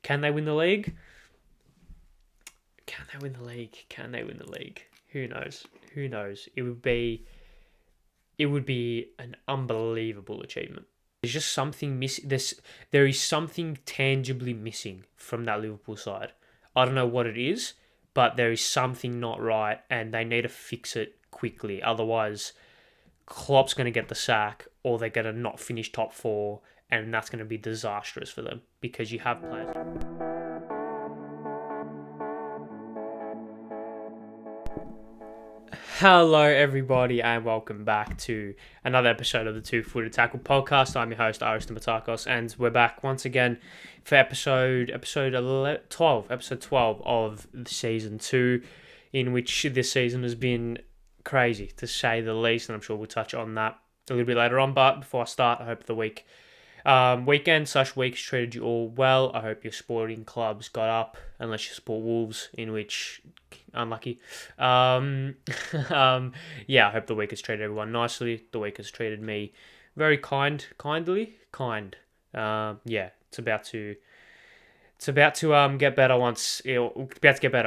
Can they win the league? Can they win the league? Can they win the league? Who knows? Who knows? It would be an unbelievable achievement. There's just something missing. There is something tangibly missing from that Liverpool side. I don't know what it is, but there is something not right, and they need to fix it quickly. Otherwise, Klopp's going to get the sack, or they're going to not finish top 4, and that's going to be disastrous for them because you have players. Hello, everybody, and welcome back to another episode of the Two-Footed Tackle podcast. I'm your host, Ari Stamatakos, and we're back once again for episode 12 of season 2, in which this season has been crazy, to say the least, and I'm sure we'll touch on that a little bit later on. But before I start, I hope the week's treated you all well. I hope your sporting clubs got up, unless you support Wolves, in which unlucky. I hope the week has treated everyone nicely. The week has treated me very kindly. It's about to get better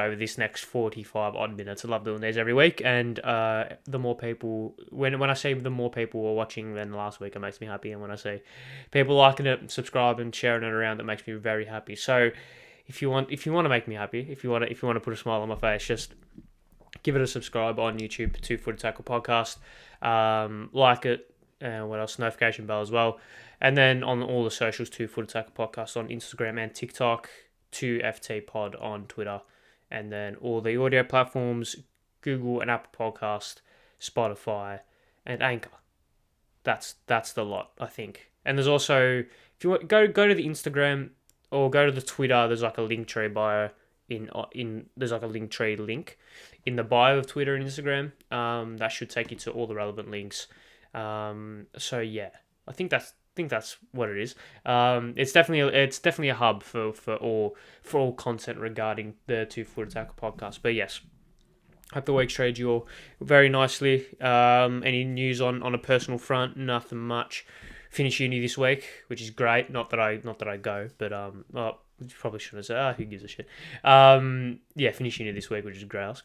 over this next 45 odd minutes. I love doing these every week, and the more people, when I say the more people are watching than last week, it makes me happy. And when I say people liking it, subscribe and sharing it around, it makes me very happy. So if you want to make me happy, if you want to put a smile on my face, just give it a subscribe on YouTube, Two-Footed Tackle Podcast. Like it, what else? Notification bell as well. And then on all the socials, Two-Footed Tackle Podcast on Instagram and TikTok, TFTPod on Twitter, and then all the audio platforms, Google and Apple Podcast, Spotify, and Anchor. That's the lot, I think. And there's also, if you want, go to the Instagram or go to the Twitter, there's like a Linktree bio there's like a Linktree link in the bio of Twitter and Instagram. That should take you to all the relevant links. So yeah, I think that's what it is. It's definitely a hub for all content regarding the Two-Footed Tackle Podcast. But yes, hope the week's treated you all very nicely. Any news on a personal front? Nothing much. Finish uni this week, which is great. Not that I go, but probably shouldn't have said. Who gives a shit? Finish uni this week, which is grouse.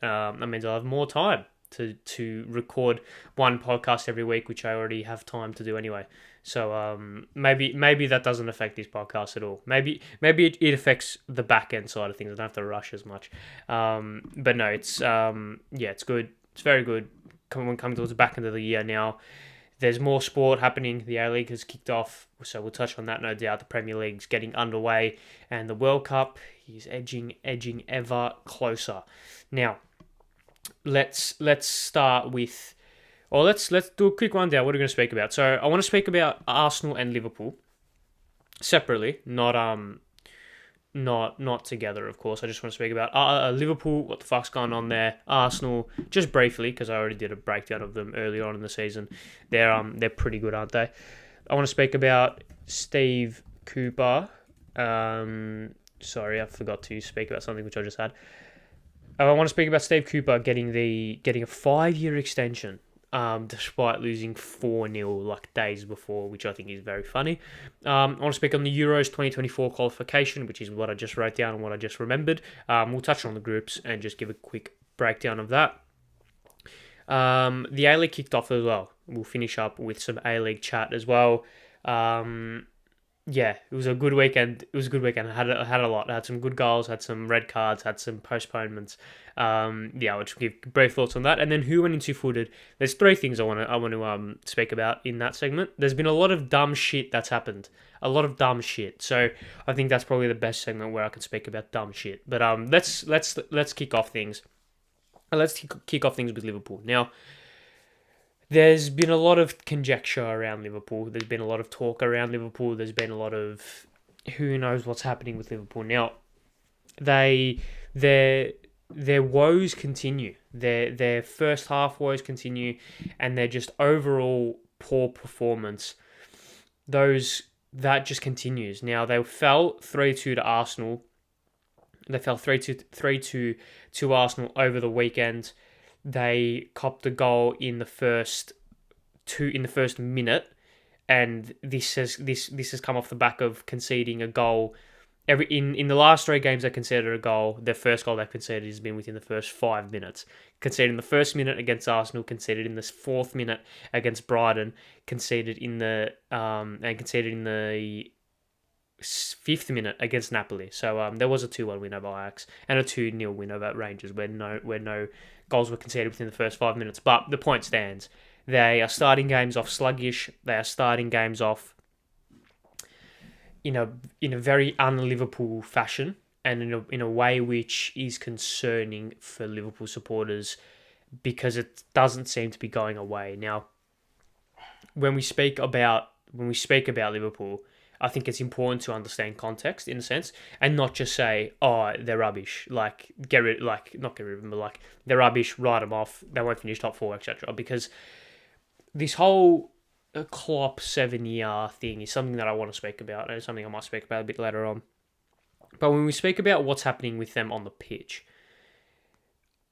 That means I'll have more time to record one podcast every week, which I already have time to do anyway. So maybe that doesn't affect this podcast at all. Maybe it affects the back end side of things. I don't have to rush as much. But no, it's good. It's very good. Coming towards the back end of the year now, there's more sport happening. The A-League has kicked off, so we'll touch on that, no doubt. The Premier League's getting underway, and the World Cup is edging ever closer. Now, let's start with, or let's do a quick rundown. What are we going to speak about? So I want to speak about Arsenal and Liverpool separately, not together, of course. I just want to speak about Liverpool, what the fuck's going on there. Arsenal, just briefly, because I already did a breakdown of them earlier on in the season. They're pretty good, aren't they? I want to speak about Steve Cooper. Sorry, I forgot to speak about something which I just had. I want to speak about Steve Cooper getting a 5-year extension, despite losing 4-0 like days before, which I think is very funny. I want to speak on the Euros 2024 qualification, which is what I just wrote down and what I just remembered. We'll touch on the groups and just give a quick breakdown of that. The A-League kicked off as well. We'll finish up with some A-League chat as well. It was a good weekend. I had a lot. I had some good goals, had some red cards, had some postponements. I'll just give brief thoughts on that. And then who went into footed? There's 3 things I want to speak about in that segment. There's been a lot of dumb shit that's happened. A lot of dumb shit. So I think that's probably the best segment where I can speak about dumb shit. But let's kick off things. Let's kick off things with Liverpool. Now, there's been a lot of conjecture around Liverpool. There's been a lot of talk around Liverpool. There's been a lot of who knows what's happening with Liverpool. Now, their woes continue. Their first half woes continue, and their just overall poor performance. That just continues. Now, they fell 3-2 to Arsenal. They fell 3-2 to Arsenal over the weekend. They copped a goal in the first minute, and this has come off the back of conceding a goal In the last 3 games they conceded a goal. Their first goal they conceded has been within the first 5 minutes. Conceded in the first minute against Arsenal, conceded in the fourth minute against Brighton, conceded in the and conceded in the fifth minute against Napoli. So there was a 2-1 win over Ajax and a 2-0 win over Rangers where no goals were conceded within the first 5 minutes. But the point stands. They are starting games off sluggish. They are starting games off in a very un-Liverpool fashion, and in a way which is concerning for Liverpool supporters because it doesn't seem to be going away. Now, when we speak about Liverpool, I think it's important to understand context in a sense and not just say, "Oh, they're rubbish." Like not get rid of them, but like they're rubbish. Write them off. They won't finish top four, etc. Because this whole Klopp 7-year thing is something that I want to speak about, and it's something I might speak about a bit later on. But when we speak about what's happening with them on the pitch,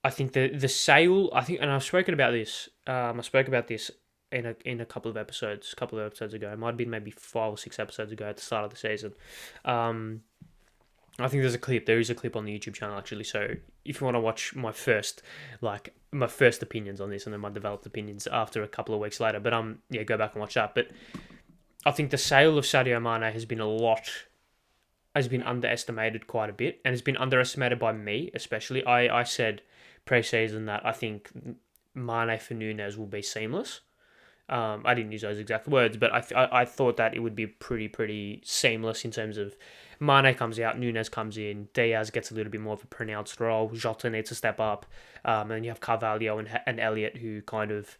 I think the sale. And I've spoken about this. I spoke about this in a couple of episodes ago. It might have been maybe 5 or 6 episodes ago at the start of the season. I think there's a clip. There is a clip on the YouTube channel actually. So if you want to watch my first opinions on this, and then my developed opinions after a couple of weeks later. But go back and watch that. But I think the sale of Sadio Mane has been underestimated quite a bit, and has been underestimated by me especially. I said pre-season that I think Mane for Nunez will be seamless. I didn't use those exact words, but I thought that it would be pretty seamless in terms of Mane comes out, Nunez comes in, Diaz gets a little bit more of a pronounced role, Jota needs to step up, and then you have Carvalho and Elliott who kind of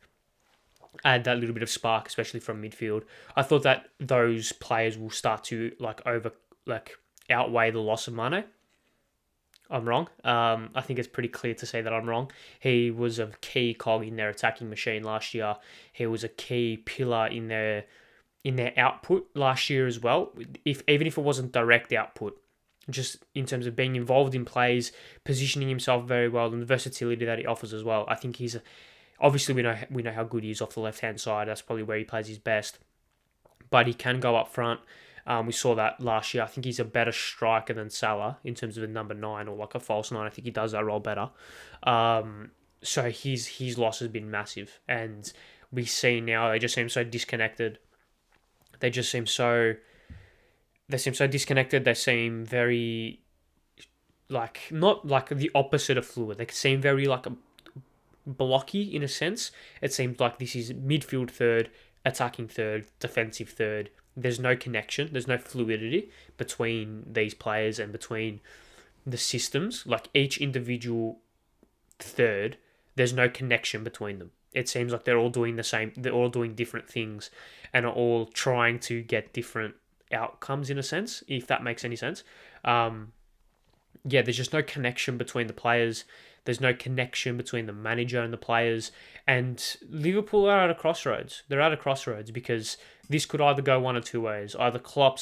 add that little bit of spark, especially from midfield. I thought that those players will start to outweigh the loss of Mane. I'm wrong. I think it's pretty clear to say that I'm wrong. He was a key cog in their attacking machine last year. He was a key pillar in their output last year as well. Even if it wasn't direct output, just in terms of being involved in plays, positioning himself very well, and the versatility that he offers as well. I think he's obviously we know how good he is off the left hand side. That's probably where he plays his best. But he can go up front. We saw that last year. I think he's a better striker than Salah in terms of a number 9 or like a false 9. I think he does that role better. So his loss has been massive. And we see now they just seem so disconnected. They seem so disconnected. They seem very not like the opposite of fluid. They seem very blocky in a sense. It seems like this is midfield third, attacking third, defensive third. There's no connection. There's no fluidity between these players and between the systems. Like each individual third, there's no connection between them. It seems like they're all doing the same. They're all doing different things and are all trying to get different outcomes in a sense, if that makes any sense. There's just no connection between the players. There's no connection between the manager and the players. And Liverpool are at a crossroads. They're at a crossroads because this could either go one or two ways. Either Klopp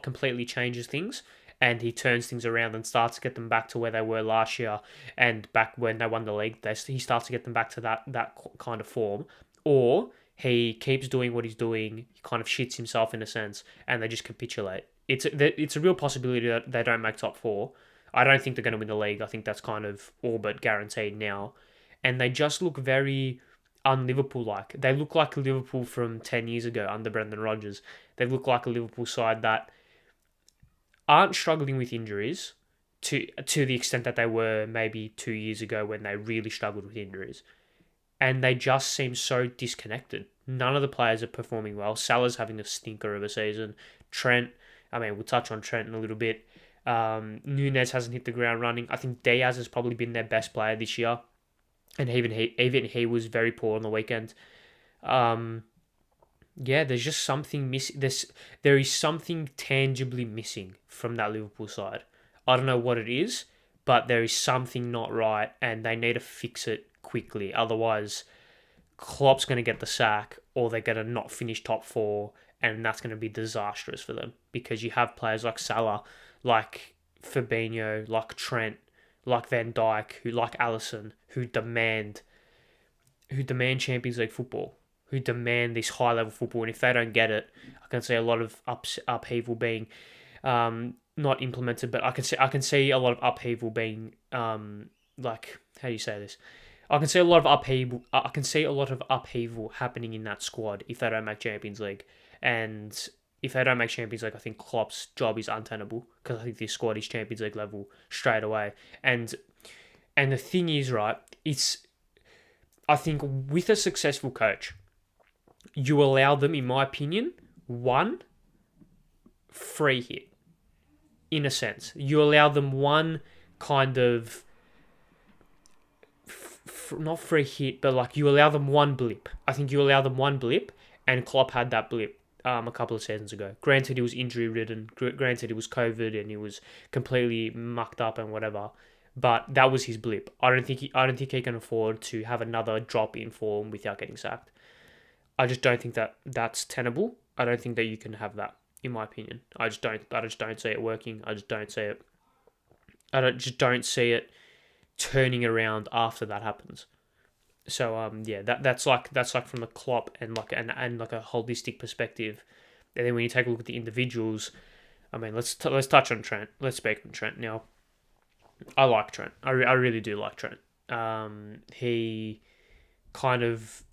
completely changes things and he turns things around and starts to get them back to where they were last year and back when they won the league. He starts to get them back to that kind of form. Or he keeps doing what he's doing, he kind of shits himself in a sense, and they just capitulate. It's a real possibility that they don't make top 4. I don't think they're going to win the league. I think that's kind of all but guaranteed now. And they just look very un-Liverpool-like. They look like Liverpool from 10 years ago under Brendan Rodgers. They look like a Liverpool side that aren't struggling with injuries to the extent that they were maybe 2 years ago when they really struggled with injuries. And they just seem so disconnected. None of the players are performing well. Salah's having a stinker of a season. We'll touch on Trent in a little bit. Nunez hasn't hit the ground running. I think Diaz has probably been their best player this year, and even he was very poor on the weekend. There's just something missing. There is something tangibly missing from that Liverpool side. I don't know what it is, but there is something not right, and they need to fix it quickly. Otherwise, Klopp's going to get the sack, or they're going to not finish top 4, and that's going to be disastrous for them because you have players like Salah, like Fabinho, like Trent, like Van Dijk, like Alisson, who demand Champions League football, who demand this high level football, and if they don't get it, I can see a lot of upheaval being not implemented, but I can see a lot of upheaval being like, how do you say this? I can see a lot of upheaval. I can see a lot of upheaval happening in that squad if they don't make Champions League, and if they don't make Champions League, I think Klopp's job is untenable because I think this squad is Champions League level straight away. And the thing is, right, I think with a successful coach, you allow them, in my opinion, one free hit. In a sense, you allow them one kind of not free hit, but like you allow them one blip. I think you allow them one blip, and Klopp had that blip a couple of seasons ago. Granted, he was injury ridden. Granted, it was COVID, and he was completely mucked up and whatever. But that was his blip. I don't think he can afford to have another drop in form without getting sacked. I just don't think that's tenable. I don't think that you can have that, in my opinion. I just don't see it working. I just don't see it. Just don't see it turning around after that happens. So yeah, that's like from a Klopp and like a holistic perspective. And then when you take a look at the individuals, I mean, let's touch on Trent. Let's speak on Trent now. I like Trent. I really do like Trent. He kind of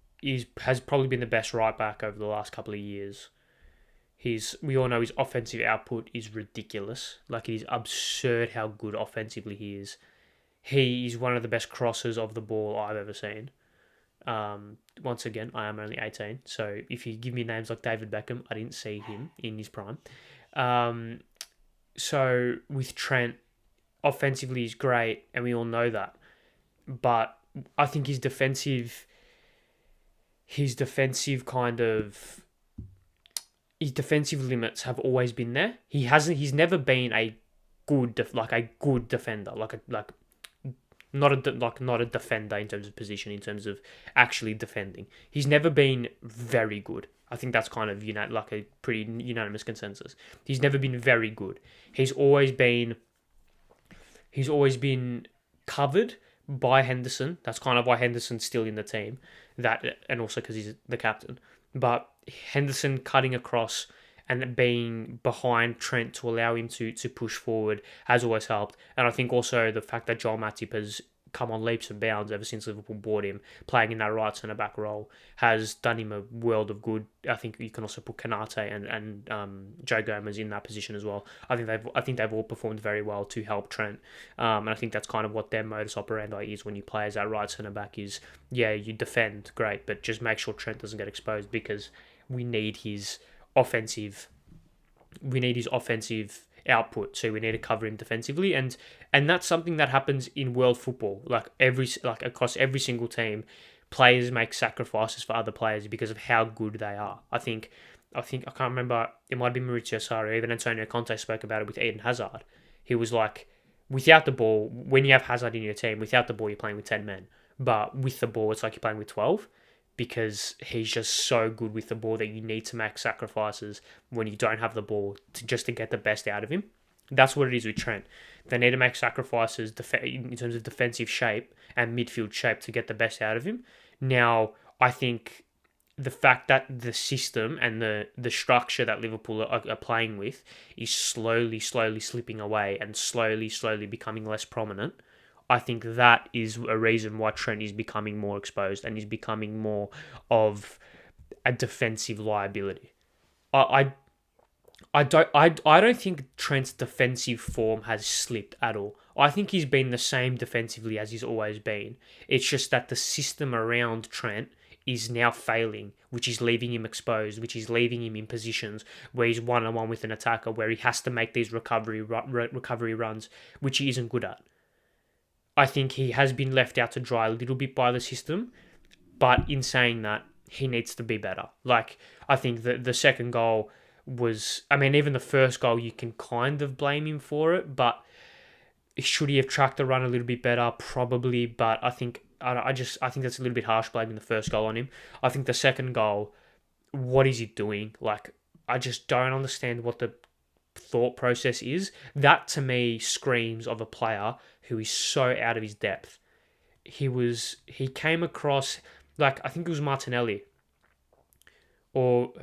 has probably been the best right back over the last couple of years. We all know his offensive output is ridiculous. Like, it is absurd how good offensively he is. He is one of the best crossers of the ball I've ever seen. Once again, I am only 18, so if you give me names like David Beckham, I didn't see him in his prime. So with Trent, offensively he's great, and we all know that. But I think his defensive limits have always been there. He's never been a good defender, not a defender in terms of position, in terms of actually defending. He's never been very good. I think that's kind of like a pretty unanimous consensus. He's never been very good. He's always been covered by Henderson. That's kind of why Henderson's still in the team. And also because he's the captain. But Henderson cutting across and being behind Trent to allow him to push forward has always helped. And I think also the fact that Joel Matip has come on leaps and bounds ever since Liverpool bought him, playing in that right centre-back role, has done him a world of good. I think you can also put Kanate and Joe Gomez in that position as well. I think they've all performed very well to help Trent. And I think that's kind of what their modus operandi is when you play as that right centre-back is, yeah, you defend, great, but just make sure Trent doesn't get exposed because we need his offensive output, so we need to cover him defensively, and that's something that happens in world football. Like across every single team, players make sacrifices for other players because of how good they are. I think I can't remember, it might be Maurizio Sarri, even Antonio Conte spoke about it with Eden Hazard. He was like, without the ball, when you have Hazard in your team, without the ball you're playing with 10 men, but with the ball it's like you're playing with 12. Because he's just so good with the ball that you need to make sacrifices when you don't have the ball to get the best out of him. That's what it is with Trent. They need to make sacrifices in terms of defensive shape and midfield shape to get the best out of him. Now, I think the fact that the system and the structure that Liverpool are playing with is slowly slipping away and slowly becoming less prominent, I think that is a reason why Trent is becoming more exposed and is becoming more of a defensive liability. I don't think Trent's defensive form has slipped at all. I think he's been the same defensively as he's always been. It's just that the system around Trent is now failing, which is leaving him exposed, which is leaving him in positions where he's one-on-one with an attacker, where he has to make these recovery runs, which he isn't good at. I think he has been left out to dry a little bit by the system, but in saying that, he needs to be better. Like, I think the second goal was, I mean, even the first goal, you can kind of blame him for it, but should he have tracked the run a little bit better? Probably, but I think that's a little bit harsh blaming the first goal on him. I think the second goal, what is he doing? Like, I just don't understand what the thought process is. That to me screams of a player who is so out of his depth. He came across, like, I think it was Martinelli, or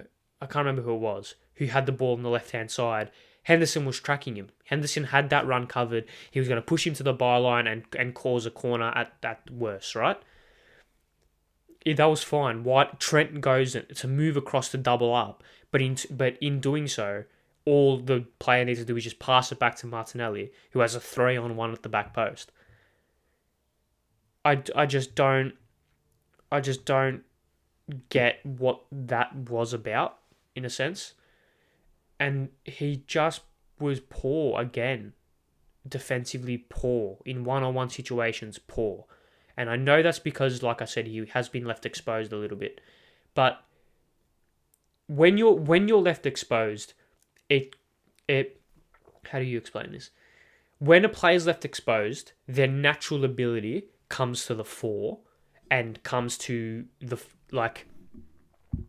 I can't remember who it was, who had the ball on the left hand side. Henderson was tracking him. Henderson had that run covered. He was going to push him to the byline and cause a corner at worst, right? That was fine. Trent goes to move across to double up, but in doing so, all the player needs to do is just pass it back to Martinelli, who has a 3-on-1 at the back post. I just don't get what that was about, in a sense. And he just was poor again. Defensively poor. In one-on-one situations, poor. And I know that's because, like I said, he has been left exposed a little bit. But when you're left exposed, it how do you explain this? When a player's left exposed, their natural ability comes to the fore and comes to the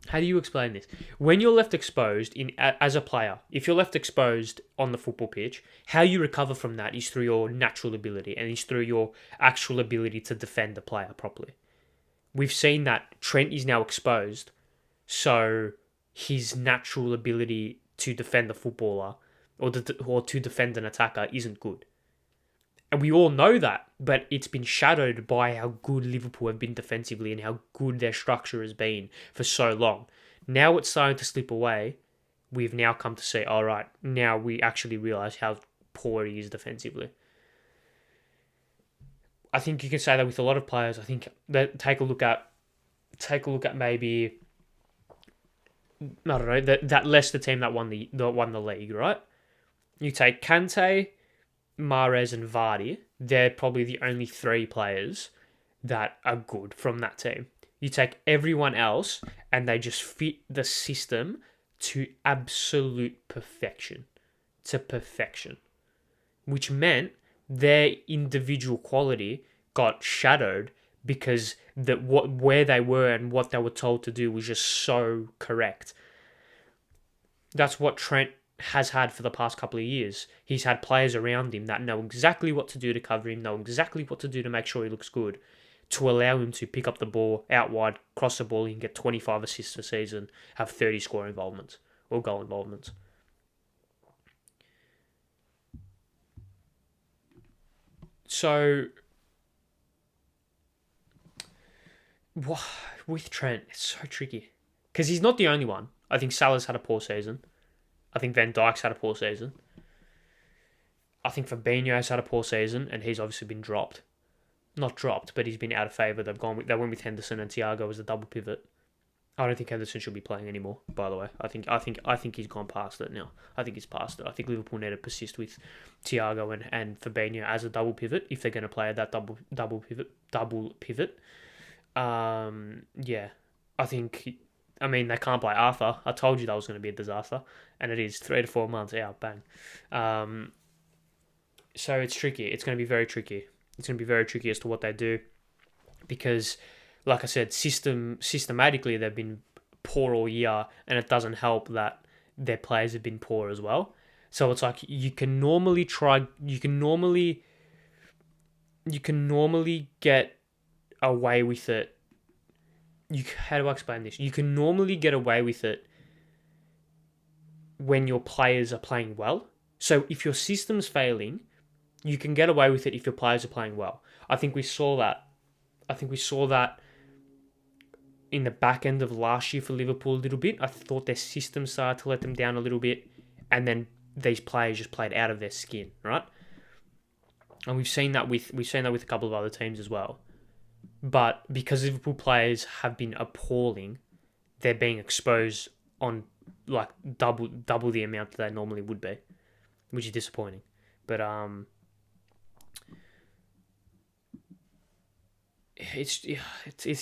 how do you explain this? When you're left exposed as a player, if you're left exposed on the football pitch, how you recover from that is through your natural ability and is through your actual ability to defend the player properly. We've seen that Trent is now exposed, so his natural ability to defend the footballer or to defend an attacker isn't good. And we all know that, but it's been shadowed by how good Liverpool have been defensively and how good their structure has been for so long. Now it's starting to slip away. We've now come to say, all right, now we actually realise how poor he is defensively. I think you can say that with a lot of players. I think that take a look at maybe, I don't know, that Leicester team that won the league, right? You take Kante, Mahrez and Vardy, they're probably the only 3 players that are good from that team. You take everyone else and they just fit the system to absolute perfection. To perfection. Which meant their individual quality got shadowed because where they were and what they were told to do was just so correct. That's what Trent has had for the past couple of years. He's had players around him that know exactly what to do to cover him, know exactly what to do to make sure he looks good, to allow him to pick up the ball out wide, cross the ball, he can get 25 assists a season, have 30 score involvements or goal involvements. So, with Trent, it's so tricky. Because he's not the only one. I think Salah's had a poor season. I think Van Dijk's had a poor season. I think Fabinho's had a poor season, and he's obviously been dropped. Not dropped, but he's been out of favour. They went with Henderson and Thiago as a double pivot. I don't think Henderson should be playing anymore, by the way. I think he's gone past it now. I think he's past it. I think Liverpool need to persist with Thiago and Fabinho as a double pivot if they're going to play that double pivot. Yeah, I mean, they can't play Arthur. I told you that was going to be a disaster, and it is 3 to 4 months out. Bang. So it's tricky. It's going to be very tricky. It's going to be very tricky as to what they do, because, like I said, systematically they've been poor all year, and it doesn't help that their players have been poor as well. So it's like you can normally get away with it. How do I explain this? You can normally get away with it when your players are playing well. So if your system's failing, you can get away with it if your players are playing well. I think we saw that in the back end of last year for Liverpool a little bit. I thought their system started to let them down a little bit, and then these players just played out of their skin, right? And we've seen that with a couple of other teams as well. But because Liverpool players have been appalling, they're being exposed on like double the amount that they normally would be, which is disappointing. But it's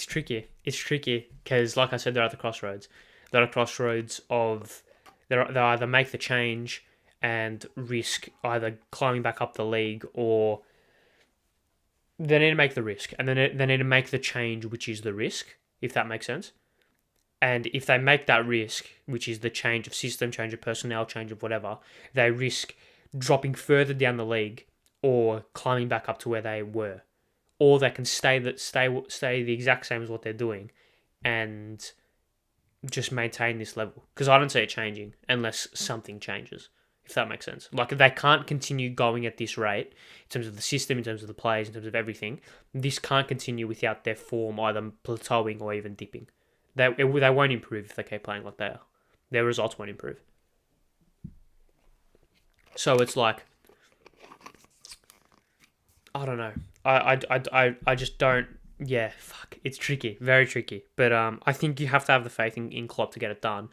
tricky. It's tricky because, like I said, they're at the crossroads. They're at the crossroads of they either make the change and risk either climbing back up the league, or they need to make the risk, and then they need to make the change, which is the risk, if that makes sense. And if they make that risk, which is the change of system, change of personnel, change of whatever, they risk dropping further down the league or climbing back up to where they were. Or they can stay the exact same as what they're doing and just maintain this level. Because I don't see it changing unless something changes. if that makes sense. Like, they can't continue going at this rate in terms of the system, in terms of the players, in terms of everything. This can't continue without their form either plateauing or even dipping. They won't improve if they keep playing like they are. Their results won't improve. So it's like, I don't know. I just don't. Yeah, fuck. It's tricky, very tricky. But I think you have to have the faith in Klopp to get it done.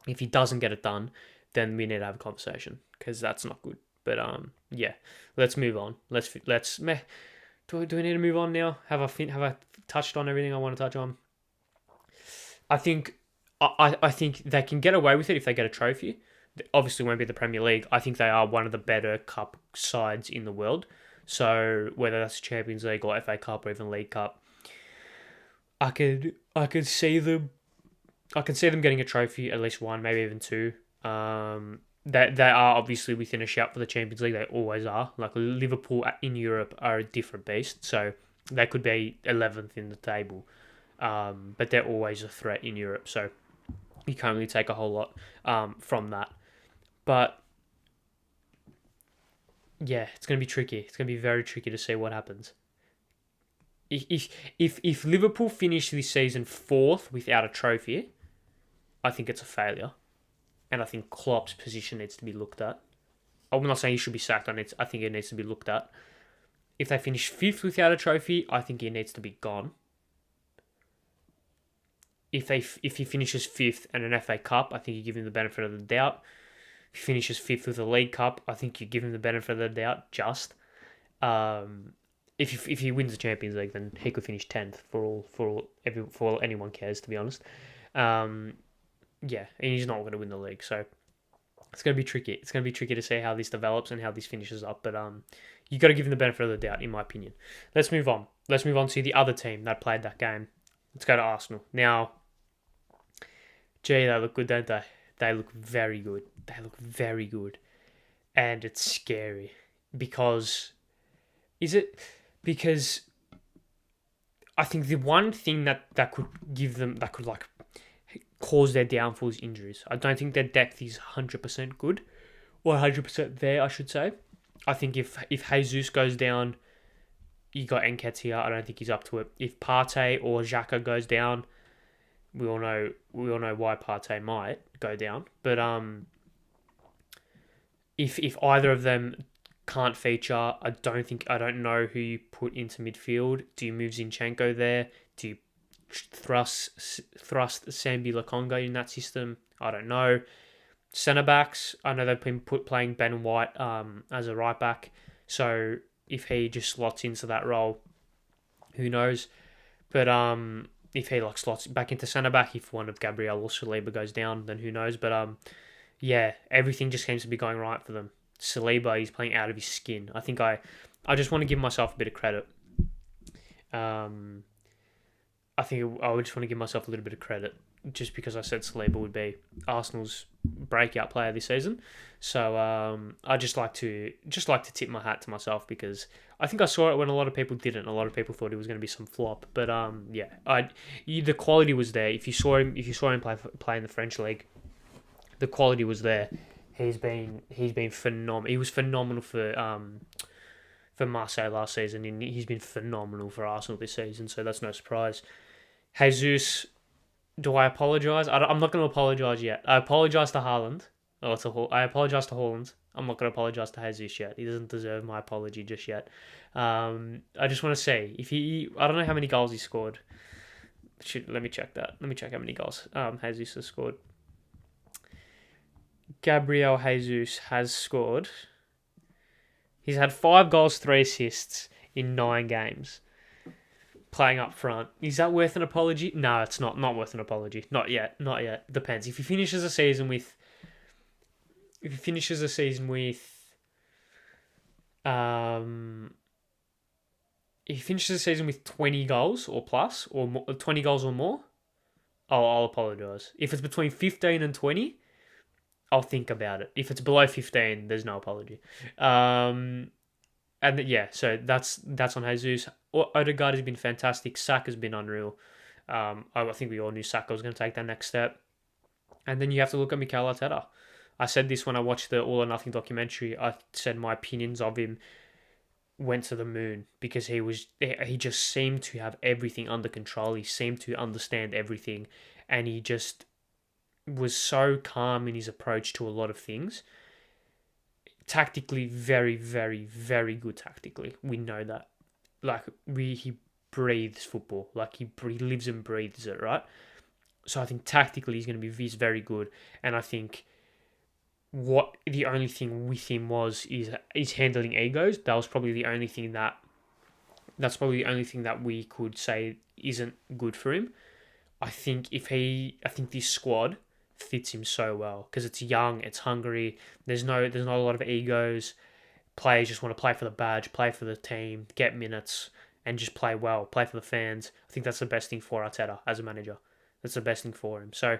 If he doesn't get it done, then we need to have a conversation because that's not good. But yeah, let's move on. Let's meh. Do we need to move on now? Have I touched on everything I want to touch on? I think I think they can get away with it if they get a trophy. Obviously, it won't be the Premier League. I think they are one of the better cup sides in the world. So whether that's Champions League or FA Cup or even League Cup, I could see them. I can see them getting a trophy, at least one, maybe even two. They are obviously within a shout for the Champions League. They always are. Like, Liverpool in Europe are a different beast, so they could be 11th in the table. But they're always a threat in Europe, so you can't really take a whole lot from that. But yeah, it's going to be tricky. It's going to be very tricky to see what happens. If Liverpool finish this season 4th without a trophy, I think it's a failure. And I think Klopp's position needs to be looked at. I'm not saying he should be sacked on it. I think it needs to be looked at. If they finish 5th without a trophy, I think he needs to be gone. If he finishes 5th and an FA Cup, I think you give him the benefit of the doubt. If he finishes 5th with a League Cup, I think you give him the benefit of the doubt. If he wins the Champions League, then he could finish 10th for all anyone cares, to be honest. Yeah, and he's not going to win the league, so it's going to be tricky. It's going to be tricky to see how this develops and how this finishes up, but you got to give him the benefit of the doubt, in my opinion. Let's move on. Let's move on to the other team that played that game. Let's go to Arsenal. Now, gee, they look good, don't they? They look very good. They look very good. And it's scary. Because I think the one thing that could give them, that could like cause their downfall is injuries. I don't think their depth is 100% good. Or 100% there, I should say. I think if Jesus goes down, you got Nketiah. I don't think he's up to it. If Partey or Xhaka goes down, we all know why Partey might go down. But if either of them can't feature, I don't know who you put into midfield. Do you move Zinchenko there? Do you thrust Sambi Lokonga in that system? I don't know. Centre backs, I know they've been playing Ben White as a right back. So if he just slots into that role, who knows? But if he slots back into centre back, if one of Gabriel or Saliba goes down, then who knows? But yeah, everything just seems to be going right for them. Saliba, he's playing out of his skin. I think I just want to give myself a bit of credit. I think I would just want to give myself a little bit of credit just because I said Saliba would be Arsenal's breakout player this season. So I just like to tip my hat to myself because I think I saw it when a lot of people didn't. A lot of people thought it was going to be some flop, but yeah, the quality was there. If you saw him play in the French league, the quality was there. He's been phenomenal. He was phenomenal for Marseille last season, and he's been phenomenal for Arsenal this season. So that's no surprise. Jesus, do I apologise? I'm not going to apologise yet. I apologise to Haaland. I apologise to Haaland. I'm not going to apologise to Jesus yet. He doesn't deserve my apology just yet. I just want to see if I don't know how many goals he scored. Let me check that. Let me check how many goals Jesus has scored. Gabriel Jesus has scored. He's had 5 goals, 3 assists in 9 games. Playing up front. Is that worth an apology? No, it's not. Not worth an apology. Not yet. Depends. If he finishes a season with 20 goals or plus, or 20 goals or more, I'll apologise. If it's between 15 and 20, I'll think about it. If it's below 15, there's no apology. So that's on Jesus. Odegaard has been fantastic. Saka's been unreal. I think we all knew Saka was going to take that next step. And then you have to look at Mikel Arteta. I said this when I watched the All or Nothing documentary. I said my opinions of him went to the moon because he just seemed to have everything under control. He seemed to understand everything, and he just was so calm in his approach to a lot of things. Tactically, very, very, very good tactically. We know that. Like, he breathes football. Like, he lives and breathes it, right? So I think tactically he's very good. And I think what the only thing with him is handling egos. That's probably the only thing that we could say isn't good for him. I think this squad fits him so well because it's young, it's hungry. There's not a lot of egos. Players just want to play for the badge, play for the team, get minutes, and just play well, play for the fans. I think that's the best thing for Arteta as a manager. That's the best thing for him. So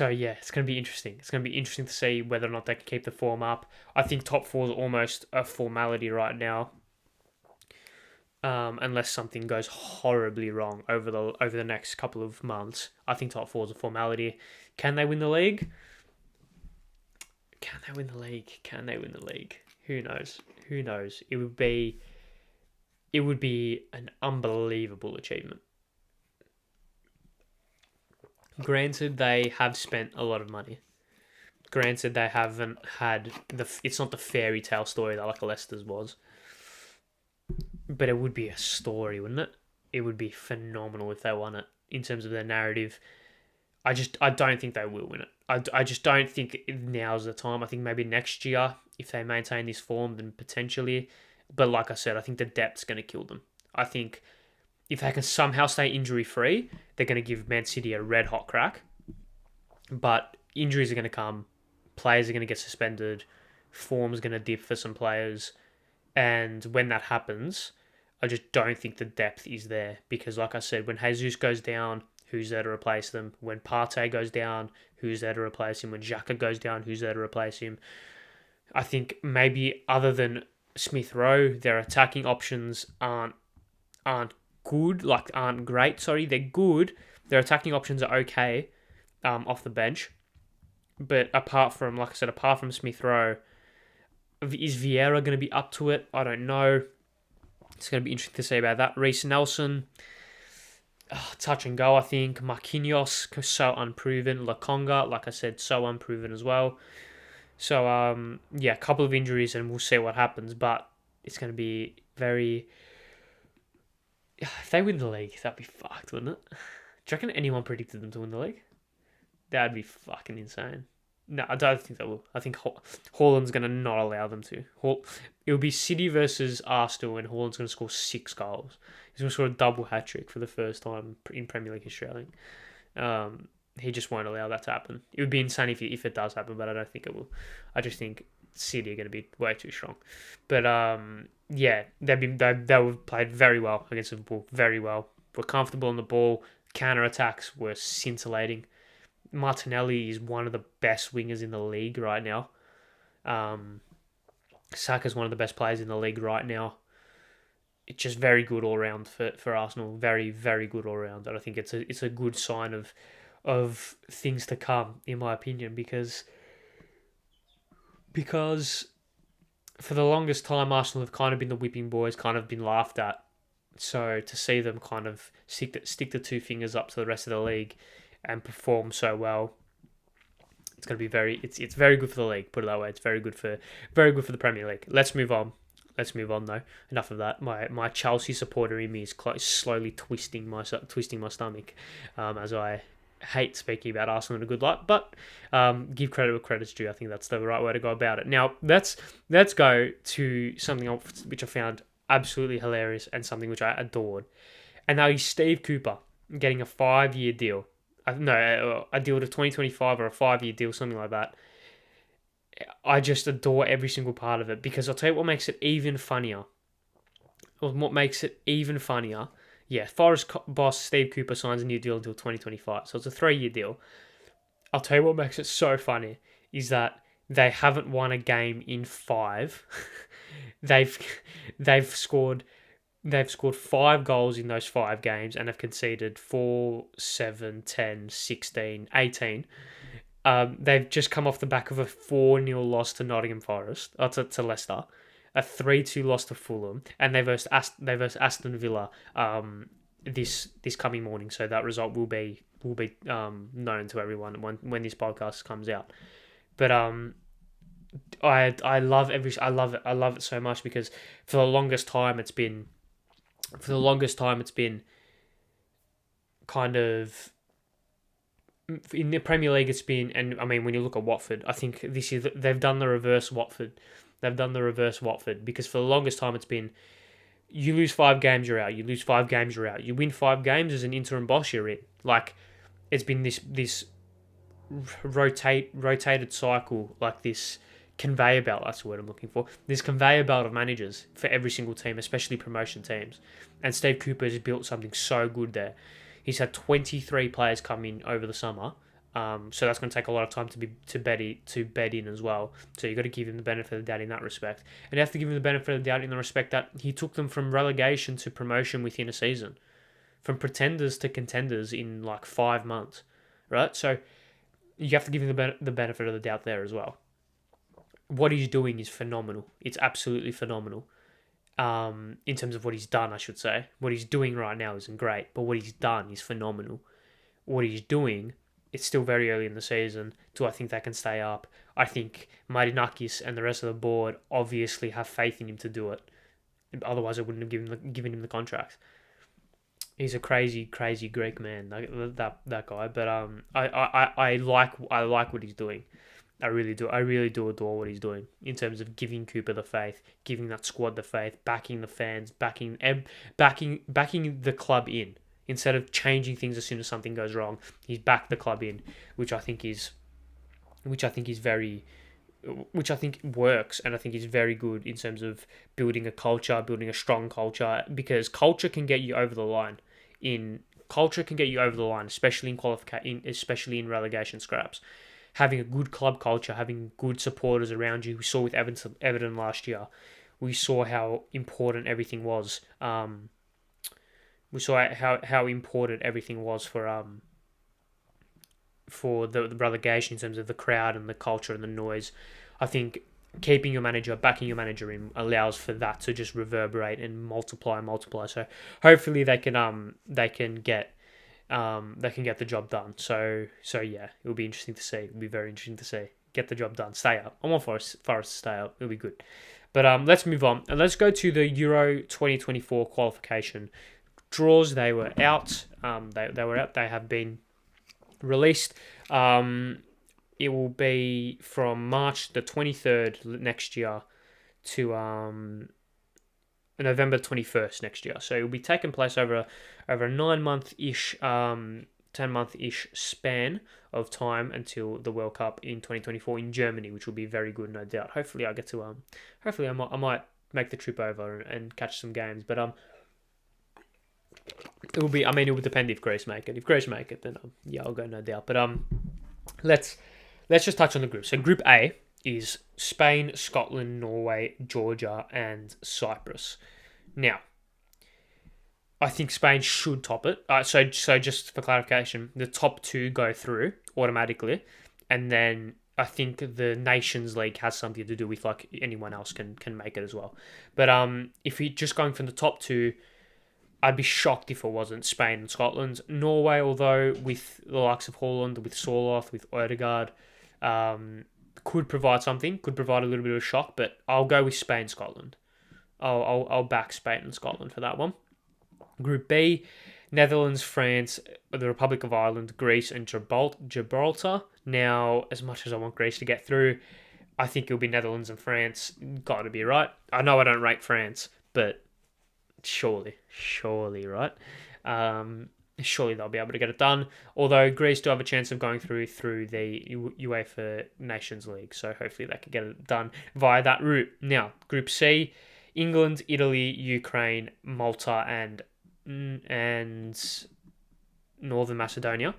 yeah, it's going to be interesting. It's going to be interesting to see whether or not they can keep the form up. I think top four is almost a formality right now. Unless something goes horribly wrong over the next couple of months, I think top four is a formality. Can they win the league? Can they win the league? Who knows? It would be an unbelievable achievement. Granted, they have spent a lot of money. Granted, they haven't had it's not the fairy tale story that like Leicester's was. But it would be a story, wouldn't it? It would be phenomenal if they won it in terms of their narrative. I don't think they will win it. I just don't think now's the time. I think maybe next year, if they maintain this form, then potentially. But like I said, I think the depth's going to kill them. I think if they can somehow stay injury-free, they're going to give Man City a red-hot crack. But injuries are going to come. Players are going to get suspended. Form's going to dip for some players. And when that happens, I just don't think the depth is there. Because like I said, when Jesus goes down, who's there to replace them? When Partey goes down, who's there to replace him? When Xhaka goes down, who's there to replace him? I think maybe other than Smith Rowe, their attacking options aren't good, aren't great. Sorry, they're good. Their attacking options are okay off the bench. But apart from Smith Rowe, is Vieira going to be up to it? I don't know. It's going to be interesting to see about that. Reece Nelson, touch and go, I think. Marquinhos, so unproven. Lokonga, like I said, so unproven as well. So, a couple of injuries and we'll see what happens. But it's going to be very... If they win the league, that'd be fucked, wouldn't it? Do you reckon anyone predicted them to win the league? That'd be fucking insane. No, I don't think they will. I think Haaland's going to not allow them to. It'll be City versus Arsenal and Haaland's going to score 6 goals. He's going to score a double hat-trick for the first time in Premier League history, I think. He just won't allow that to happen. It would be insane if it does happen, but I don't think it will. I just think City are going to be way too strong. But, they've played very well against Liverpool. Very well. Were comfortable on the ball. Counter-attacks were scintillating. Martinelli is one of the best wingers in the league right now. Saka's one of the best players in the league right now. It's just very good all round for Arsenal. Very, very good all round. And I think it's a good sign of things to come, in my opinion, because for the longest time Arsenal have kind of been the whipping boys, kind of been laughed at. So to see them kind of stick the 2 fingers up to the rest of the league and perform so well, it's going to be it's very good for the league, put it that way. It's very good for the Premier League. Let's move on though. Enough of that. My Chelsea supporter in me is slowly twisting my stomach as I hate speaking about Arsenal in a good light, but give credit where credit's due. I think that's the right way to go about it. Now let's go to something which I found absolutely hilarious and something which I adored, and that is Steve Cooper getting a 5-year deal. A deal to 2025 or a 5-year deal, something like that. I just adore every single part of it, because I'll tell you what makes it even funnier. Forest boss Steve Cooper signs a new deal until 2025, so it's a 3-year deal. I'll tell you what makes it so funny is that they haven't won a game in 5. They've scored 5 goals in those 5 games and have conceded 4, 7, 10, 16, 18. They've just come off the back of a 4-0 loss to Nottingham Forest, to Leicester, a 3-2 loss to Fulham, and they versus Aston Villa this coming morning. So that result will be known to everyone when this podcast comes out. But I love it so much, because for the longest time it's been kind of, in the Premier League it's been, and I mean when you look at Watford, I think this year they've done the reverse Watford. Because for the longest time it's been, you lose 5 games, you're out. You lose 5 games, you're out. You win 5 games as an interim boss, you're in. Like, it's been this rotated cycle, like this conveyor belt, that's the word I'm looking for. This conveyor belt of managers for every single team, especially promotion teams. And Steve Cooper has built something so good there. He's had 23 players come in over the summer. So that's going to take a lot of time to bed in as well. So you've got to give him the benefit of the doubt in that respect. And you have to give him the benefit of the doubt in the respect that he took them from relegation to promotion within a season. From pretenders to contenders in like 5 months. Right? So you have to give him the benefit of the doubt there as well. What he's doing is phenomenal. It's absolutely phenomenal. In terms of what he's done, I should say. What he's doing right now isn't great, but what he's done is phenomenal. What he's doing, it's still very early in the season. Do I think they can stay up? I think Marinakis and the rest of the board obviously have faith in him to do it. Otherwise, I wouldn't have given him the contract. He's a crazy, crazy Greek man, that guy. But I like what he's doing. I really do. I really do adore what he's doing in terms of giving Cooper the faith, giving that squad the faith, backing the fans, backing the club in. Instead of changing things as soon as something goes wrong, he's backed the club in, which I think works, and I think is very good in terms of building a strong culture, because culture can get you over the line. Especially in especially in relegation scraps. Having a good club culture, having good supporters around you. We saw with Everton last year. We saw how important everything was. We saw how important everything was for the relegation in terms of the crowd and the culture and the noise. I think backing your manager in allows for that to just reverberate and multiply. So hopefully they can get the job done. So yeah, it'll be interesting to see. It'll be very interesting to see. Get the job done. Stay up. I want Forest to stay up. It'll be good. But let's move on and let's go to the Euro 2024 qualification draws. They were out. They were out. They have been released. It will be from March the 23rd next year to November 21st next year. So it will be taking place over a 9-month-ish, 10-month-ish span of time until the World Cup in 2024 in Germany, which will be very good, no doubt. Hopefully I get to hopefully I might make the trip over and catch some games, but it will be. I mean, it would depend if Greece make it. If Greece make it, then yeah, I'll go, no doubt. But let's just touch on the group. So Group A is Spain, Scotland, Norway, Georgia, and Cyprus. Now, I think Spain should top it. So just for clarification, the top 2 go through automatically, and then I think the Nations League has something to do with like anyone else can make it as well. But if you're just going from the top 2. I'd be shocked if it wasn't Spain and Scotland. Norway, although with the likes of Haaland, with Sorloth, with Odegaard, could provide something, could provide a little bit of a shock, but I'll go with Spain, Scotland. I'll back Spain and Scotland for that one. Group B, Netherlands, France, the Republic of Ireland, Greece, and Gibraltar. Now, as much as I want Greece to get through, I think it'll be Netherlands and France. Got to be right. I know I don't rate France, but surely, right? Surely they'll be able to get it done. Although Greece do have a chance of going through the UEFA Nations League, so hopefully they can get it done via that route. Now, Group C, England, Italy, Ukraine, Malta, and Northern Macedonia.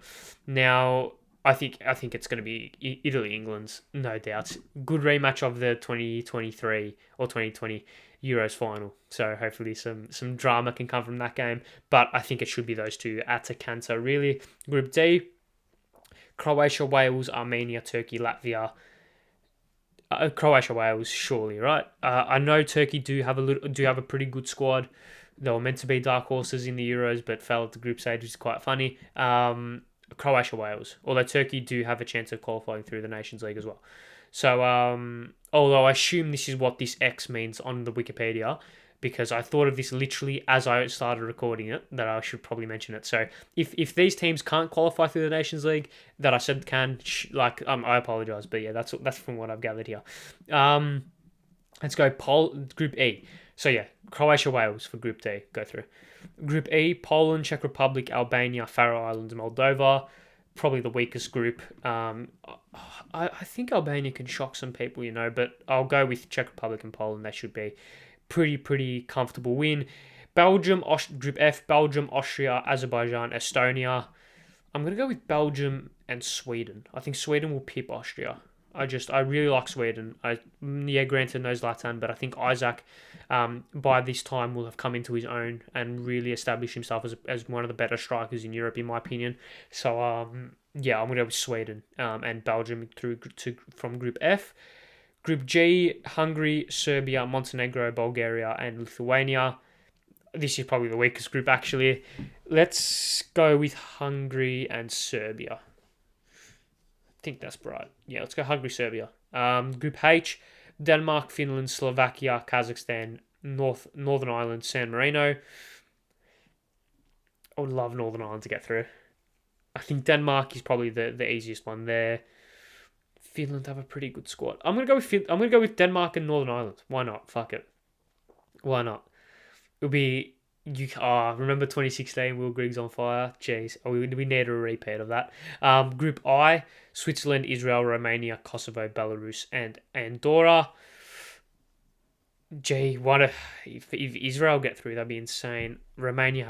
Now, I think it's going to be Italy, England, no doubt. Good rematch of the 2023 or 2020 Euros final. So hopefully some drama can come from that game. But I think it should be those two at a canter, really. Group D, Croatia, Wales, Armenia, Turkey, Latvia. Croatia, Wales, surely, right? I know Turkey do have a pretty good squad. They were meant to be dark horses in the Euros, but fell at the group stage, which is quite funny. Croatia, Wales, although Turkey do have a chance of qualifying through the Nations League as well. So, although I assume this is what this X means on the Wikipedia, because I thought of this literally as I started recording it, that I should probably mention it. So, if these teams can't qualify through the Nations League, that I said can, I apologise, but yeah, that's from what I've gathered here. Let's go Group E. So yeah, Croatia, Wales for Group D. Go through. Group E, Poland, Czech Republic, Albania, Faroe Islands, Moldova. Probably the weakest group. I think Albania can shock some people, but I'll go with Czech Republic and Poland. They should be pretty comfortable win. Belgium, Group F, Belgium, Austria, Azerbaijan, Estonia. I'm going to go with Belgium and Sweden. I think Sweden will pip Austria. I really like Sweden. Granted, no Zlatan, but I think Isaac, by this time, will have come into his own and really established himself as one of the better strikers in Europe, in my opinion. So, I'm going to go with Sweden and Belgium from Group F. Group G, Hungary, Serbia, Montenegro, Bulgaria, and Lithuania. This is probably the weakest group, actually. Let's go with Hungary and Serbia. I think that's right. Yeah, let's go Hungary, Serbia. Group H, Denmark, Finland, Slovakia, Kazakhstan, Northern Ireland, San Marino. I would love Northern Ireland to get through. I think Denmark is probably the easiest one there. Finland have a pretty good squad. I'm gonna go with Denmark and Northern Ireland. Why not? Fuck it. Why not? It'll be remember 2016, Will Griggs on fire? Jeez, we need a repeat of that. Group I, Switzerland, Israel, Romania, Kosovo, Belarus, and Andorra. Gee, if Israel get through, that'd be insane. Romania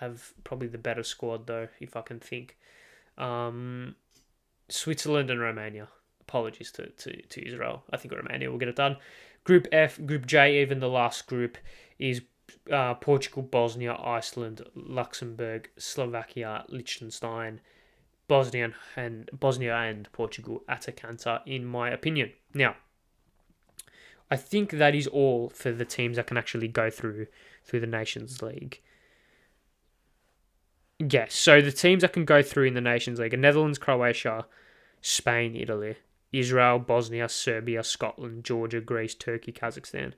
have probably the better squad though, if I can think. Switzerland and Romania. Apologies to Israel. I think Romania will get it done. Group F, Group J, even the last group is Portugal, Bosnia, Iceland, Luxembourg, Slovakia, Liechtenstein, Bosnia and Portugal at a canter, in my opinion. Now, I think that is all for the teams that can actually go through the Nations League. Yes, so the teams that can go through in the Nations League are Netherlands, Croatia, Spain, Italy, Israel, Bosnia, Serbia, Scotland, Georgia, Greece, Turkey, Kazakhstan.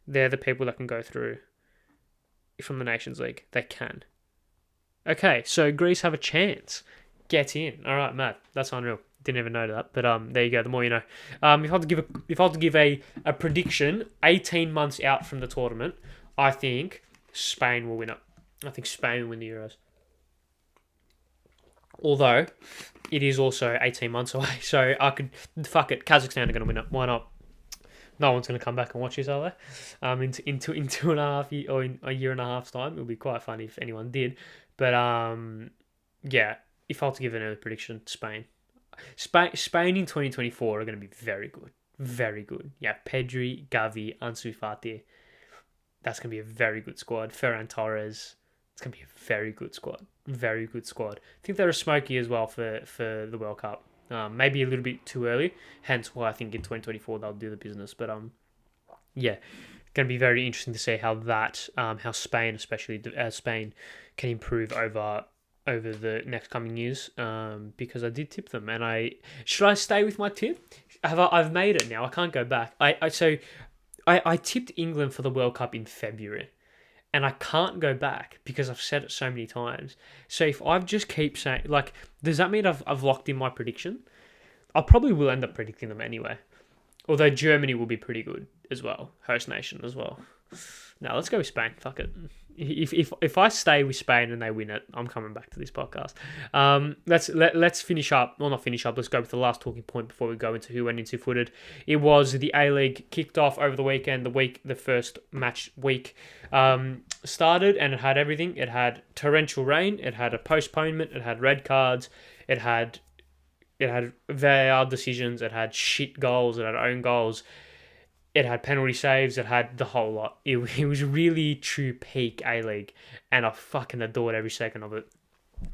They're the people that can go through from the Nations League. They can. Okay, so Greece have a chance. Get in. All right, Matt. That's unreal. Didn't even know that, but there you go. The more you know. If I had to give a prediction, 18 months out from the tournament, I think Spain will win it. I think Spain will win the Euros. Although it is also 18 months away, so I could fuck it. Kazakhstan are going to win it. Why not? No one's going to come back and watch this, are they? In 2.5 or in a year and a half's time, it would be quite funny if anyone did. But yeah, if I had to give an early prediction, Spain in 2024 are going to be very good, very good. Yeah, Pedri, Gavi, Ansu Fati. That's going to be a very good squad. Ferran Torres. It's going to be a very good squad. Very good squad. I think they're a smoky as well for the World Cup. Maybe a little bit too early. Hence why I think in 2024 they'll do the business. But yeah, going to be very interesting to see how Spain, especially Spain, can improve over the next coming years. Because I did tip them, and should I stay with my tip? I've made it now. I can't go back. I tipped England for the World Cup in February. And I can't go back because I've said it so many times. So if I just keep saying, does that mean I've locked in my prediction? I probably will end up predicting them anyway. Although Germany will be pretty good as well, host nation as well. Now let's go with Spain. Fuck it. If I stay with Spain and they win it, I'm coming back to this podcast. Let's finish up. Well, not finish up. Let's go with the last talking point before we go into who went into footed. It was the A-League kicked off over the weekend. The first match week started, and it had everything. It had torrential rain. It had a postponement. It had red cards. It had VAR decisions. It had shit goals. It had own goals. It had penalty saves. It had the whole lot. It was really true peak A-League, and I fucking adored every second of it.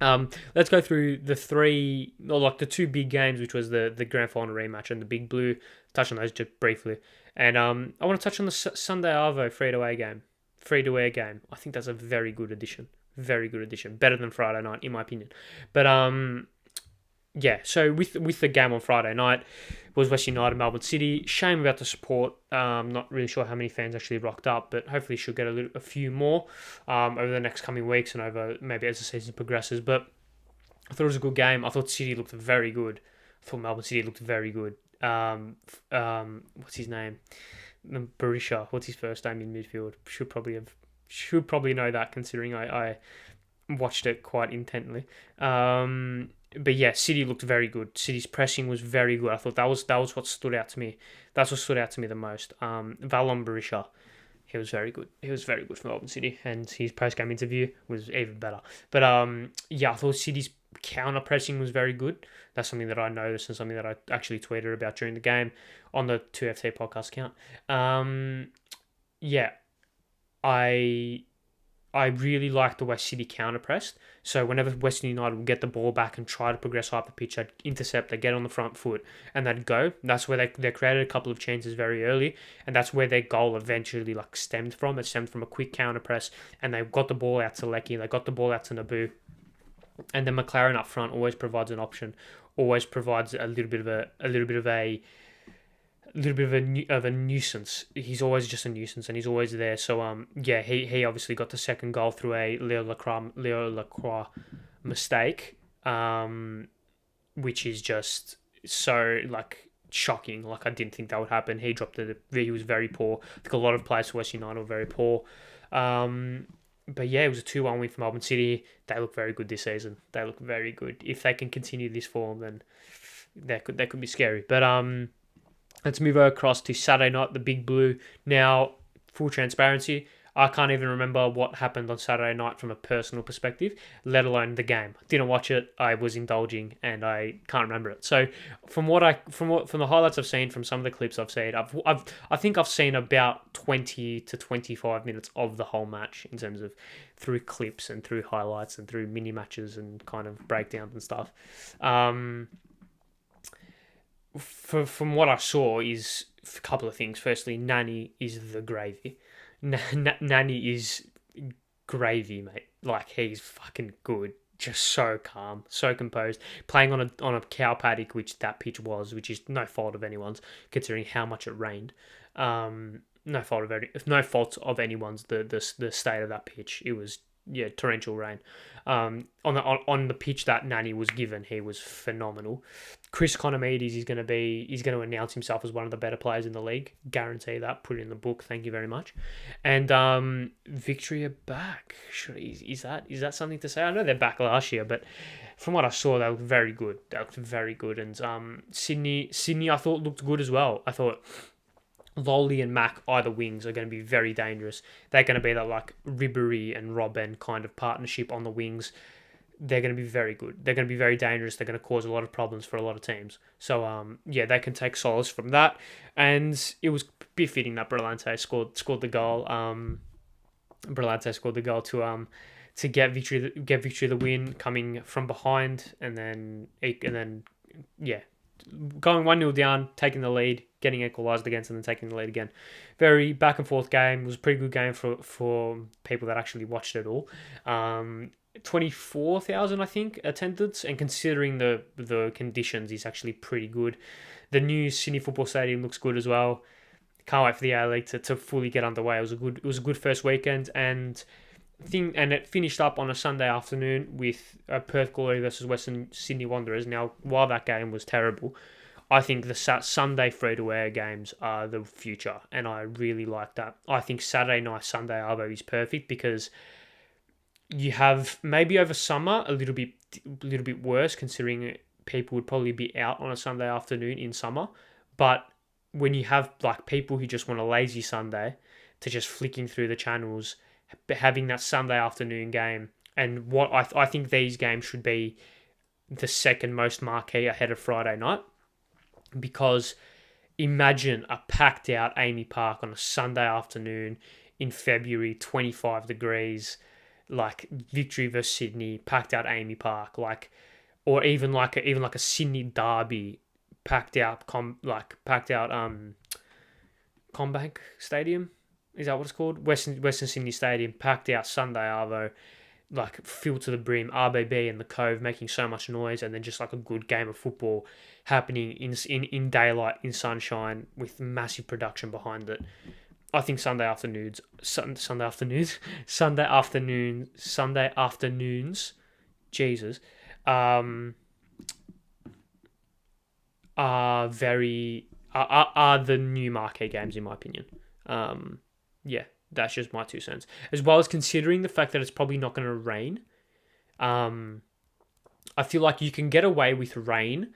Let's go through the the two big games, which was the grand final rematch and the Big Blue. Touch on those just briefly, and I want to touch on the Sunday Arvo free-to-air game. Free-to-air game. I think that's a very good addition. Very good addition. Better than Friday night, in my opinion. But yeah. So with the game on Friday night was West United Melbourne City. Shame about the support. Not really sure how many fans actually rocked up, but hopefully she'll get a few more over the next coming weeks and over maybe as the season progresses. But I thought it was a good game. I thought City looked very good. I thought Melbourne City looked very good. What's his name? Berisha. What's his first name in midfield? Should probably know that, considering I watched it quite intently. But yeah, City looked very good. City's pressing was very good. I thought that was what stood out to me. That's what stood out to me the most. Valon Berisha, he was very good. He was very good for Melbourne City, and his post-game interview was even better. But yeah, I thought City's counter pressing was very good. That's something that I noticed and something that I actually tweeted about during the game on the 2FT podcast account. Yeah, I really liked the way City counter-pressed. So whenever Western United would get the ball back and try to progress up the pitch, they'd intercept, they'd get on the front foot, and they'd go. That's where they created a couple of chances very early, and that's where their goal eventually stemmed from. It stemmed from a quick counter-press, and they got the ball out to Lecky, they got the ball out to Naboo, and then McLaren up front always provides an option, always provides a little bit of a nuisance. He's always just a nuisance, and he's always there. So yeah, he obviously got the second goal through a Leo Lacroix mistake, which is just so shocking. I didn't think that would happen. He dropped it. He was very poor. I think a lot of players for West United were very poor. But yeah, it was a 2-1 win for Melbourne City. They look very good this season. They look very good. If they can continue this form, then that could be scary. But let's move across to Saturday night, the Big Blue. Now, full transparency, I can't even remember what happened on Saturday night from a personal perspective, let alone the game. Didn't watch it. I was indulging, and I can't remember it. So, from the highlights I've seen, from some of the clips I've seen, I think I've seen about 20 to 25 minutes of the whole match in terms of through clips and through highlights and through mini matches and kind of breakdowns and stuff. From what I saw is a couple of things. Firstly, Nani is the gravy. Nani is gravy, mate. He's fucking good. Just so calm, so composed. Playing on a cow paddock, which that pitch was, which is no fault of anyone's, considering how much it rained. No fault of anyone's. The state of that pitch. It was torrential rain. On the pitch that Nani was given, he was phenomenal. Chris Conomidis is going to announce himself as one of the better players in the league. Guarantee that. Put it in the book. Thank you very much. And Victory are back. Is that something to say? I know they're back last year, but from what I saw, they looked very good. And Sydney, I thought looked good as well. I thought Lowly and Mac, either wings, are going to be very dangerous. They're going to be that Ribery and Robben kind of partnership on the wings. They're going to be very good. They're going to be very dangerous. They're going to cause a lot of problems for a lot of teams. So yeah, they can take solace from that. And it was befitting that Brillante scored the goal. Brillante scored the goal to get Victory the win, coming from behind, and then yeah, going 1-0 down, taking the lead, getting equalised against, and then taking the lead again. Very back and forth game. It was a pretty good game for people that actually watched it all. 24,000, I think, attendance, and considering the conditions, is actually pretty good. The new Sydney Football Stadium looks good as well. Can't wait for the A League to fully get underway. It was a good first weekend, and it finished up on a Sunday afternoon with Perth Glory versus Western Sydney Wanderers. Now, while that game was terrible, I think the Sunday free-to-air games are the future, and I really like that. I think Saturday night, Sunday Arvo is perfect because you have maybe over summer a little bit worse, considering people would probably be out on a Sunday afternoon in summer. But when you have people who just want a lazy Sunday to just flicking through the channels, having that Sunday afternoon game, and what I think these games should be the second most marquee ahead of Friday night, because imagine a packed out Amy Park on a Sunday afternoon in February, 25 degrees, like victory versus Sydney, packed out Amy Park, like, or even like a Sydney derby, packed out Combank Stadium. Is that what it's called? Western Sydney Stadium, packed out Sunday Arvo, like filled to the brim, RBB and the Cove making so much noise, and then just like a good game of football happening in daylight, in sunshine, with massive production behind it. I think Sunday afternoons, Jesus, are the new marquee games in my opinion. Yeah, that's just my 2 cents. As well as considering the fact that it's probably not going to rain. I feel like you can get away with rain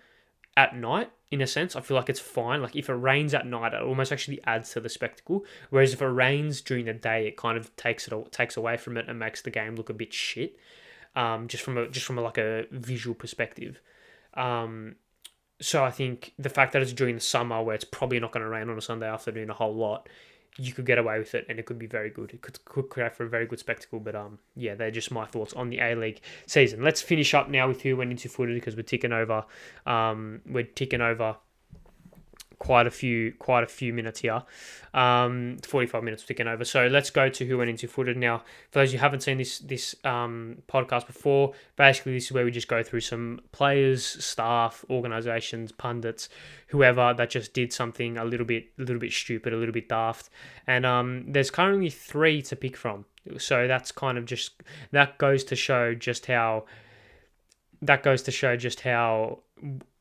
at night, in a sense. I feel like it's fine. Like, if it rains at night, it almost actually adds to the spectacle. Whereas if it rains during the day, it kind of takes away from it and makes the game look a bit shit. Just from a like a visual perspective. So I think the fact that it's during the summer, where it's probably not going to rain on a Sunday afternoon a whole lot, you could get away with it, and it could be very good. It could create for a very good spectacle. But yeah, they're just my thoughts on the A-League season. Let's finish up now with who went into footed, because we're ticking over. Quite a few minutes here. 45 minutes ticking over. So let's go to who went into footed now. For those who haven't seen this podcast before, basically this is where we just go through some players, staff, organizations, pundits, whoever that just did something a little bit stupid, a little bit daft. And there's currently 3 to pick from. So that's kind of just, that goes to show just how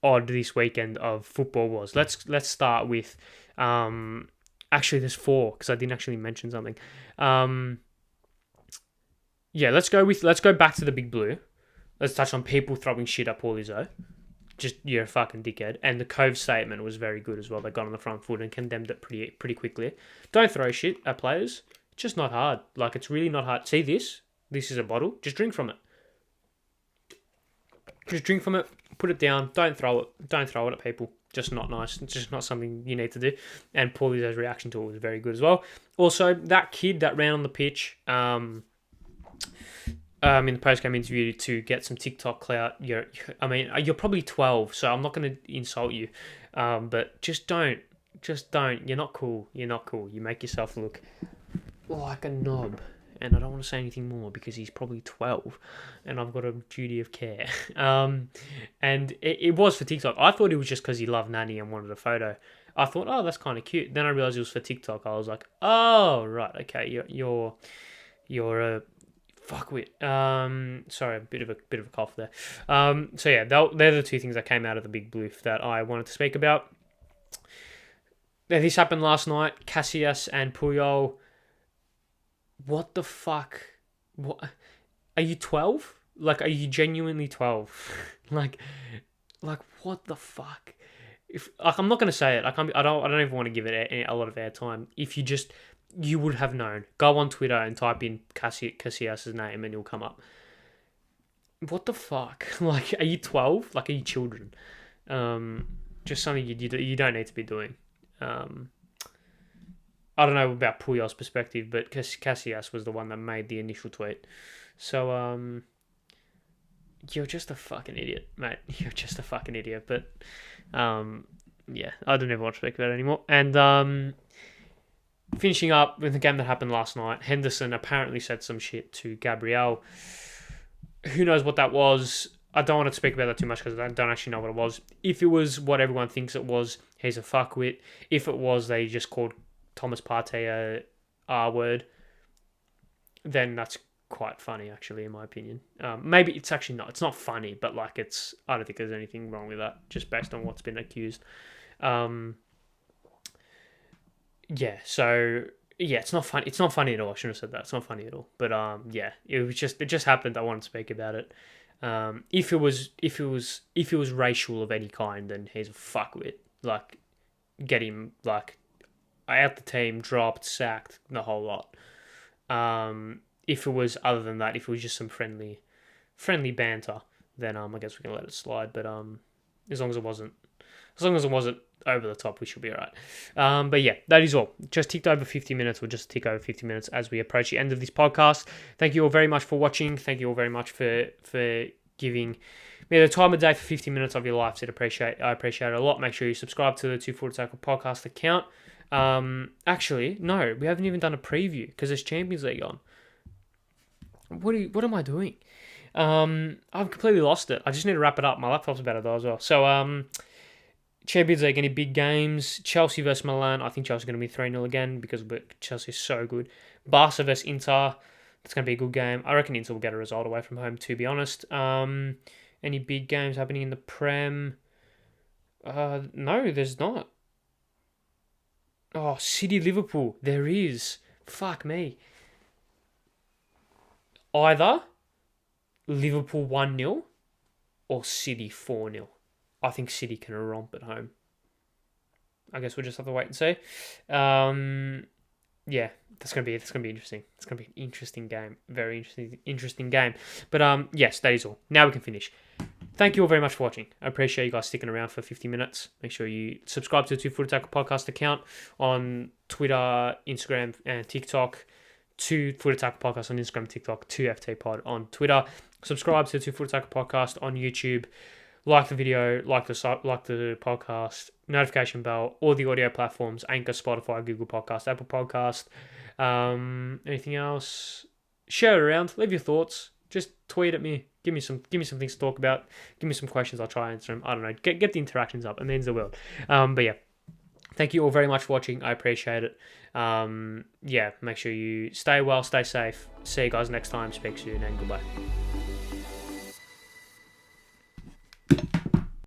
odd this weekend of football was. Let's start with actually there's 4, because I didn't actually mention something. Yeah, let's go back to the Big Blue. Let's touch on people throwing shit at Paul Izzo. Just, you're a fucking dickhead. And the Cove statement was very good as well. They got on the front foot and condemned it pretty quickly. Don't throw shit at players. It's just not hard. Like, it's really not hard. See this? This is a bottle. Just drink from it. Just drink from it, put it down, don't throw it at people. Just not nice. It's just not something you need to do. And Paulie's reaction to it was very good as well. Also, that kid that ran on the pitch in the post-game interview to get some TikTok clout, you're probably 12, so I'm not going to insult you. But just don't. You're not cool. You make yourself look like a knob. And I don't want to say anything more because he's probably 12 and I've got a duty of care. And it was for TikTok. I thought it was just because he loved Nanny and wanted a photo. I thought, oh, that's kind of cute. Then I realized it was for TikTok. I was like, oh, right, okay, you're a fuckwit. Sorry, a bit of a cough there. So yeah, they're the 2 things that came out of the Big Bluff that I wanted to speak about. Now, this happened last night. Casillas and Puyol. What the fuck? What? Are you 12? Like, are you genuinely 12? like, what the fuck? I'm not gonna say it. I don't even want to give it a lot of airtime. If you would have known. Go on Twitter and type in Casillas' name and it'll come up. What the fuck? Like, are you 12? Like, are you children? Just something you don't need to be doing. I don't know about Puyol's perspective, but Casillas was the one that made the initial tweet. So, you're just a fucking idiot, mate. You're just a fucking idiot. But, yeah, I don't ever want to speak about it anymore. And finishing up with the game that happened last night, Henderson apparently said some shit to Gabriel. Who knows what that was? I don't want to speak about that too much because I don't actually know what it was. If it was what everyone thinks it was, he's a fuckwit. If it was, they just called Thomas Partey a R-word, then that's quite funny, actually, in my opinion. Maybe it's actually not. It's not funny, but like I don't think there's anything wrong with that, just based on what's been accused. Yeah, so yeah, it's not funny. It's not funny at all. I shouldn't have said that. It's not funny at all. But yeah, it just happened. I wanted to speak about it. If it was racial of any kind, then he's a fuckwit. Like, get him like out the team, dropped, sacked, the whole lot. If it was other than that, if it was just some friendly banter, then I guess we can let it slide. But as long as it wasn't As long as it wasn't over the top, we should be all right. But yeah, that is all. Just ticked over 50 minutes. We'll just tick over 50 minutes as we approach the end of this podcast. Thank you all very much for watching. Thank you all very much for giving me the time of day for 50 minutes of your life. I appreciate it a lot. Make sure you subscribe to the 2 Footed Tackle podcast account. Actually, no, we haven't even done a preview because there's Champions League on. What am I doing? I've completely lost it. I just need to wrap it up. My laptop's about to die as well. So, Champions League, any big games? Chelsea versus Milan. I think Chelsea's going to be 3-0 again because Chelsea is so good. Barca versus Inter. That's going to be a good game. I reckon Inter will get a result away from home, to be honest. Any big games happening in the Prem? No, there's not. Oh, City Liverpool. There is. Fuck me. Either Liverpool 1-0 or City 4-0. I think City can romp at home. I guess we'll just have to wait and see. Yeah, that's gonna be interesting. It's gonna be an interesting game. Very interesting game. But yes, that is all. Now we can finish. Thank you all very much for watching. I appreciate you guys sticking around for 50 minutes. Make sure you subscribe to the 2 Footed Tackle podcast account on Twitter, Instagram, and TikTok. 2 Footed Tackle podcast on Instagram, TikTok, TFTPod on Twitter. Subscribe to the 2 Footed Tackle podcast on YouTube. Like the video, like the podcast, notification bell, all the audio platforms, Anchor, Spotify, Google Podcast, Apple Podcast. Anything else? Share it around. Leave your thoughts. Just tweet at me. Give me some things to talk about. Give me some questions. I'll try and answer them. I don't know. Get the interactions up. It means the world. But yeah, thank you all very much for watching. I appreciate it. Yeah, make sure you stay well, stay safe. See you guys next time. Speak soon and goodbye.